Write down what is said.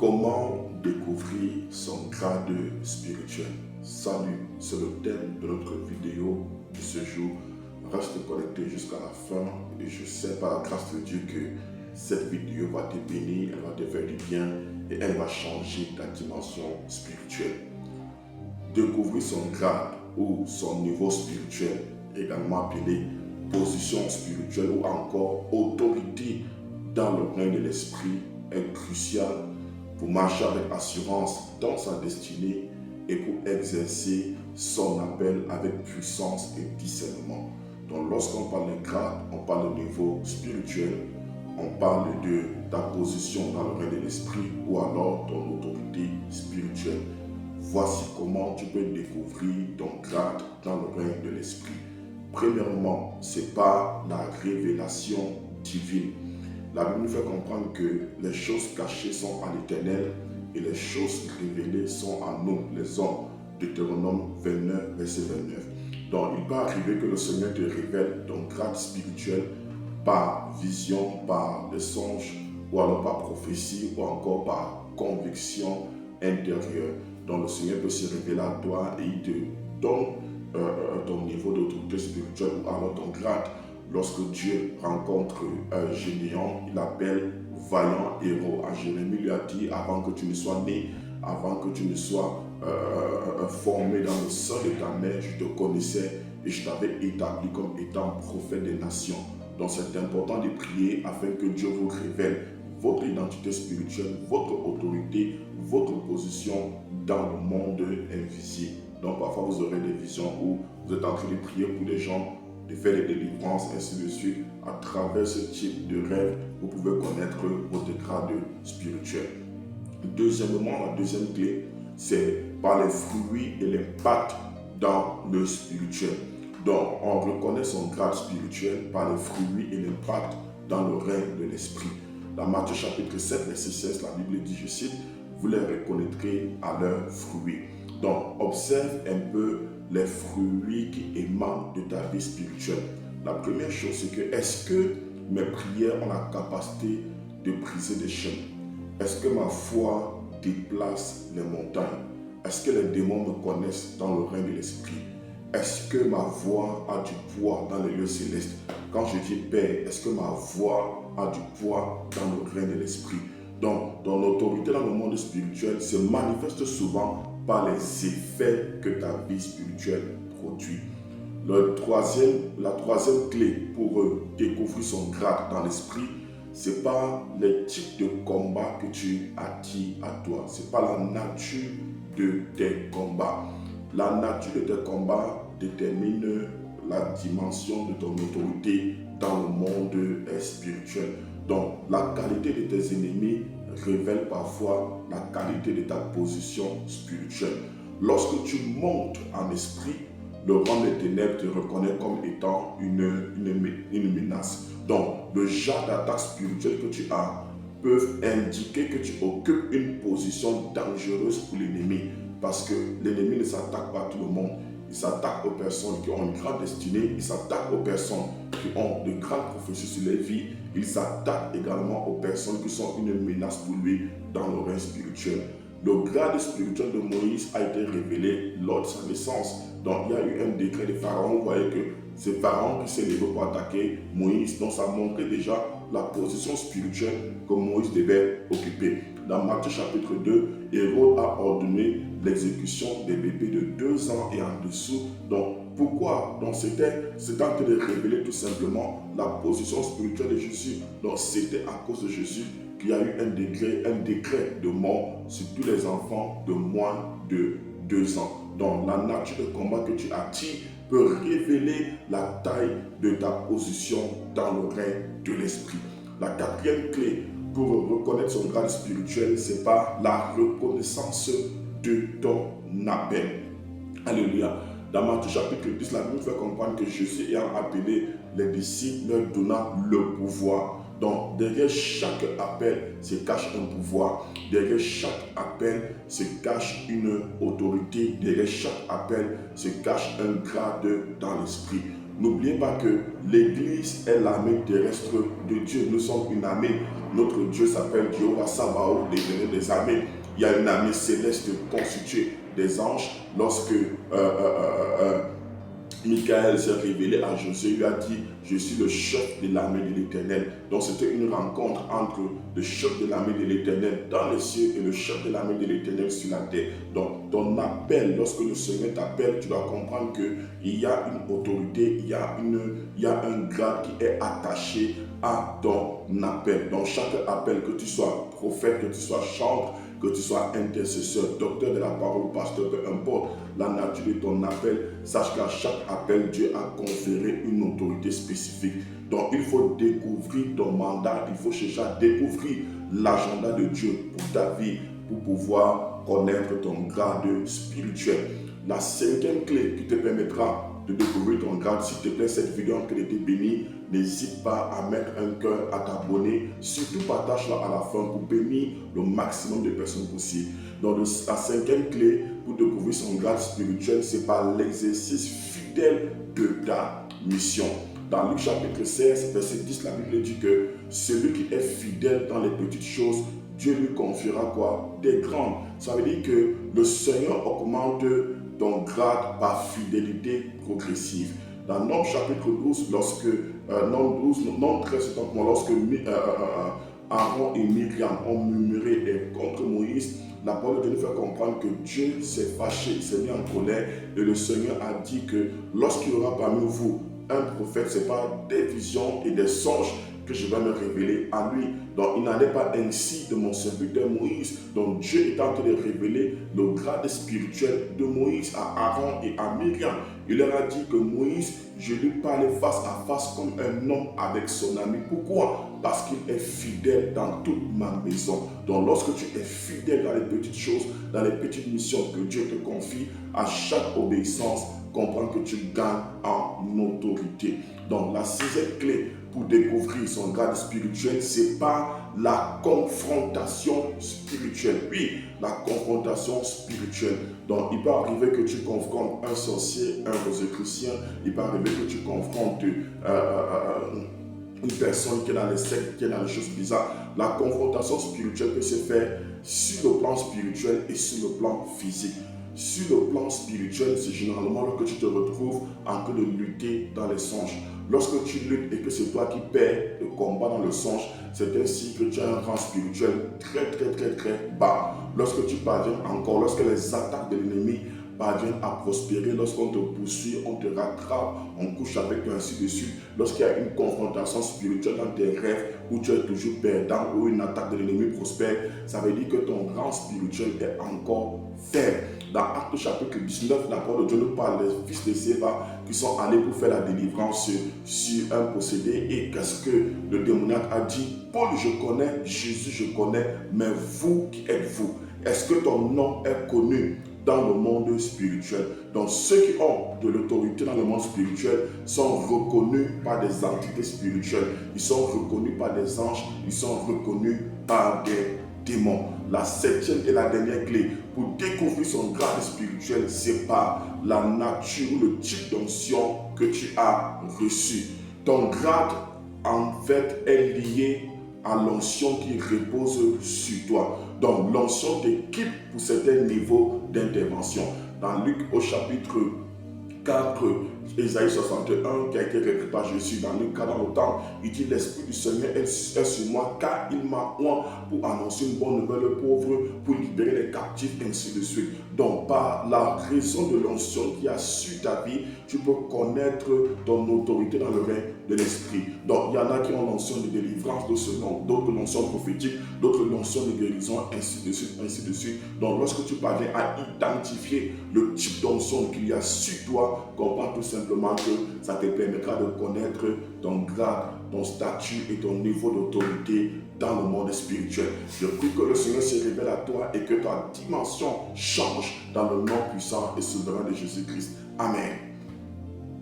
Comment découvrir son grade spirituel? Salut, c'est le thème de notre vidéo de ce jour. Reste connecté jusqu'à la fin et je sais par la grâce de Dieu que cette vidéo va te bénir, elle va te faire du bien et elle va changer ta dimension spirituelle. Découvrir son grade ou son niveau spirituel, également appelé position spirituelle ou encore autorité dans le règne de l'esprit, est crucial pour marcher avec assurance dans sa destinée et pour exercer son appel avec puissance et discernement. Donc lorsqu'on parle de grade, on parle de niveau spirituel, on parle de ta position dans le règne de l'esprit ou alors ton autorité spirituelle. Voici comment tu peux découvrir ton grade dans le règne de l'esprit. Premièrement, c'est par la révélation divine. La Bible nous fait comprendre que les choses cachées sont à l'Éternel et les choses révélées sont à nous, les hommes. Deutéronome 29, verset 29. Donc, il peut arriver que le Seigneur te révèle ton grade spirituel par vision, par des songes, ou alors par prophétie, ou encore par conviction intérieure. Donc, le Seigneur peut se révéler à toi et il te donne ton niveau d'autorité spirituelle ou alors ton grade. Lorsque Dieu rencontre un géant, il appelle vaillant héros. Jérémie lui a dit, avant que tu ne sois né, avant que tu ne sois formé dans le sein de ta mère, je te connaissais et je t'avais établi comme étant prophète des nations. Donc c'est important de prier afin que Dieu vous révèle votre identité spirituelle, votre autorité, votre position dans le monde invisible. Donc parfois vous aurez des visions où vous êtes en train de prier pour des gens, de faire des délivrances, ainsi de suite. À travers ce type de rêve, vous pouvez connaître votre grade spirituel. Deuxièmement, la deuxième clé, c'est par les fruits et l'impact dans le spirituel. Donc, on reconnaît son grade spirituel par les fruits et l'impact dans le règne de l'esprit. Dans Matthieu chapitre 7, verset 16, la Bible dit, je cite, vous les reconnaîtrez à leurs fruits. Donc, observe un peu les fruits qui émanent de ta vie spirituelle. La première chose, c'est que est-ce que mes prières ont la capacité de briser des chaînes? Est-ce que ma foi déplace les montagnes? Est-ce que les démons me connaissent dans le règne de l'esprit? Est-ce que ma voix a du poids dans les lieux célestes? Quand je dis Père, est-ce que ma voix a du poids dans le règne de l'esprit? Donc, ton autorité dans le monde spirituel se manifeste souvent par les effets que ta vie spirituelle produit. La troisième clé pour découvrir son grade dans l'esprit, c'est pas les types de combats que tu attires à toi. C'est pas la nature de tes combats. La nature de tes combats détermine la dimension de ton autorité dans le monde spirituel. Donc, la qualité de tes ennemis révèle parfois la qualité de ta position spirituelle. Lorsque tu montes en esprit, le rang des ténèbres te reconnaît comme étant une menace. Donc, le genre d'attaque spirituelle que tu as peuvent indiquer que tu occupes une position dangereuse pour l'ennemi. Parce que l'ennemi ne s'attaque pas à tout le monde. Il s'attaque aux personnes qui ont une grande destinée. Il s'attaque aux personnes qui ont de grandes prophéties sur les vies. Il s'attaque également aux personnes qui sont une menace pour lui dans le règne spirituel. Le grade spirituel de Moïse a été révélé lors de sa naissance. Donc il y a eu un décret de Pharaon. Vous voyez que c'est Pharaon qui s'est levé pour attaquer Moïse. Donc ça montrait déjà la position spirituelle que Moïse devait occuper. Dans Matthieu chapitre 2, Hérode a ordonné l'exécution des bébés de 2 ans et en dessous. Donc pourquoi? Donc c'était en train de révéler tout simplement la position spirituelle de Jésus. Donc c'était à cause de Jésus qu'il y a eu un décret de mort sur tous les enfants de moins de 2 ans. Donc la nature de combat que tu attires peut révéler la taille de ta position dans le règne de l'esprit. La quatrième clé pour reconnaître son grade spirituel, c'est par la reconnaissance de ton appel. Alléluia. Dans Matthieu chapitre 10, la Bible fait comprendre que Jésus ayant appelé les disciples leur donna le pouvoir. Donc, derrière chaque appel se cache un pouvoir. Derrière chaque appel se cache une autorité. Derrière chaque appel se cache un grade dans l'esprit. N'oubliez pas que l'Église est l'armée terrestre de Dieu. Nous sommes une armée. Notre Dieu s'appelle Jéhovah Sabaoth, l'Éternel des armées. Il y a une armée céleste constituée des anges. Lorsque Michael s'est révélé à Josué, lui a dit, je suis le chef de l'armée de l'Éternel. Donc c'était une rencontre entre le chef de l'armée de l'Éternel dans les cieux et le chef de l'armée de l'Éternel sur la terre. Donc ton appel, lorsque le Seigneur t'appelle, tu dois comprendre qu'il y a une autorité, il y a un grade qui est attaché à ton appel. Dans chaque appel, que tu sois prophète, que tu sois chantre, que tu sois intercesseur, docteur de la parole, pasteur, peu importe la nature de ton appel, sache qu'à chaque appel, Dieu a conféré une autorité spécifique. Donc il faut découvrir ton mandat, il faut chercher à découvrir l'agenda de Dieu pour ta vie, pour pouvoir connaître ton grade spirituel. La 5e clé qui te permettra de découvrir ton grade, s'il te plaît, cette vidéo a été bénie. N'hésite pas à mettre un cœur, à t'abonner. Surtout partage-la à la fin pour bénir le maximum de personnes possible. Donc la 5e clé pour découvrir son grade spirituel, c'est par l'exercice fidèle de ta mission. Dans Luc chapitre 16, verset 10, la Bible dit que celui qui est fidèle dans les petites choses, Dieu lui confiera quoi? Des grandes. Ça veut dire que le Seigneur augmente ton grade par fidélité progressive. Dans Nombre chapitre 12, lorsque Nombre 13, lorsque Aaron et Myriam ont murmuré contre Moïse, la parole de Dieu nous fait comprendre que Dieu s'est fâché, il s'est mis en colère, et le Seigneur a dit que lorsqu'il y aura parmi vous un prophète, ce n'est pas des visions et des songes que je vais me révéler à lui. Donc il n'en est pas ainsi de mon serviteur Moïse. Donc Dieu est en train de révéler le grade spirituel de Moïse à Aaron et à Myriam. Il leur a dit que Moïse, je lui parlais face à face comme un homme avec son ami. Pourquoi? Parce qu'il est fidèle dans toute ma maison. Donc lorsque tu es fidèle dans les petites choses, dans les petites missions que Dieu te confie, à chaque obéissance, comprends que tu gagnes en autorité. Donc la 6e clé pour découvrir son grade spirituel, c'est pas la confrontation spirituelle. Oui, la confrontation spirituelle. Donc il peut arriver que tu confrontes un sorcier, un rosicrucien, il peut arriver que tu confrontes une personne qui est dans les sectes, qui est dans les choses bizarres. La confrontation spirituelle peut se faire sur le plan spirituel et sur le plan physique. Sur le plan spirituel, c'est généralement lorsque tu te retrouves en train de lutter dans les songes. Lorsque tu luttes et que c'est toi qui perds le combat dans le songe, c'est ainsi que tu as un rang spirituel très bas. Lorsque tu parviens encore, lorsque les attaques de l'ennemi parviennent à prospérer, lorsqu'on te poursuit, on te rattrape, on couche avec toi, ainsi de suite. Lorsqu'il y a une confrontation spirituelle dans tes rêves où tu es toujours perdant, où une attaque de l'ennemi prospère, ça veut dire que ton rang spirituel est encore faible. Dans Actes chapitre 19, la parole de Dieu nous parle des fils de Séva qui sont allés pour faire la délivrance sur un possédé. Et qu'est-ce que le démoniaque a dit? Paul, je connais, Jésus, je connais, mais vous, qui êtes-vous? Est-ce que ton nom est connu dans le monde spirituel? Donc ceux qui ont de l'autorité dans le monde spirituel sont reconnus par des entités spirituelles, ils sont reconnus par des anges, ils sont reconnus par des démons. La 7e et la dernière clé pour découvrir son grade spirituel, c'est par la nature ou le type d'onction que tu as reçu. Ton grade en fait est lié à l'onction qui repose sur toi. Donc l'onction t'équipe pour certains niveaux d'intervention. Dans Luc au chapitre 4, Ésaïe 61, qui a été écrit par Jésus dans Luc 4 dans le temps, il dit: l'Esprit du Seigneur est sur moi, car il m'a oint pour annoncer une bonne nouvelle aux pauvres, pour libérer les captifs, ainsi de suite. Donc par la raison de l'onction qui a sur ta vie, tu peux connaître ton autorité dans le règne de l'Esprit. Donc il y en a qui ont l'onction de délivrance, d'autres l'onction prophétique, d'autres l'onction de guérison, ainsi de suite, ainsi de suite. Donc lorsque tu parviens à identifier le type d'onction qu'il y a sur toi, comprends tout simplement que ça te permettra de connaître ton grade, ton statut et ton niveau d'autorité dans le monde spirituel. Je prie que le Seigneur se révèle à toi et que ta dimension change dans le nom puissant et souverain de Jésus-Christ. Amen.